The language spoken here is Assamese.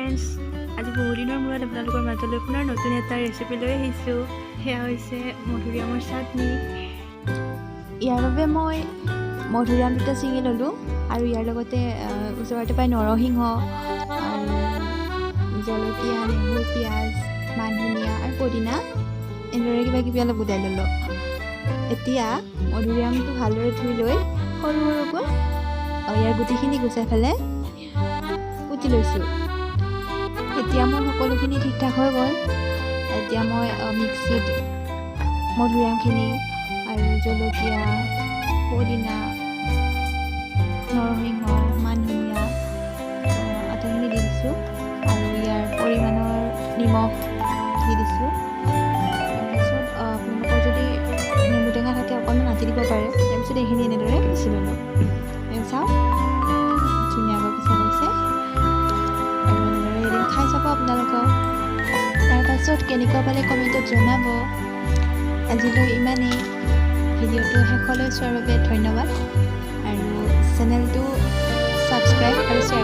ফ্ৰেণ্ডছ, আজি বহু দিনৰ মূৰত আপোনালোকৰ মাজলৈ পুনৰ নতুন এটা ৰেচিপি লৈ আহিছোঁ। সেয়া হৈছে মধুৰিআমৰ চাটনি। ইয়াৰ বাবে মই মধুৰিআম দুটা ছিঙি ল'লোঁ আৰু ইয়াৰ লগতে ওচৰতে পাই নৰসিংহ আৰু জলকীয়া, নেমু, পিঁয়াজ, মান ধনিয়া আৰু পদিনা এনেদৰে কিবা কিবি অলপ গোটাই ল'লোঁ। এতিয়া মধুৰিআমটো ভালদৰে ধুই লৈ সৰু সৰুকৈ ইয়াৰ গুটিখিনি গুচাই পেলাই কুটি লৈছোঁ। এতিয়া মোৰ সকলোখিনি ঠিক ঠাক হৈ গ'ল। এতিয়া মই মিক্সিত মধুৰিআমখিনি আৰু জলকীয়া, পদিনা, নৰসিংহ, মান ধনিয়া আটাইখিনি দি দিছোঁ আৰু ইয়াৰ পৰিমাণৰ নিমখ দি দিছোঁ। তাৰপিছত আপোনালোকৰ যদি নেমু টেঙা থাকে অকণমান আতি দিব পাৰে। তাৰপিছত এইখিনি এনেদৰে পিচি ল'লোঁ। চাওক ধুনীয়াকৈ পিছা গৈছে আৰু এনেদৰে এদিন খাই চাব আপোনালোকেও। তাৰপাছত কেনেকুৱা পালে কমেণ্টত জনাব। আজিলৈ ইমানেই। ভিডিঅ'টো শেষলৈ চোৱাৰ বাবে ধন্যবাদ আৰু চেনেলটো ছাবস্ক্ৰাইব আৰু শ্বেয়াৰ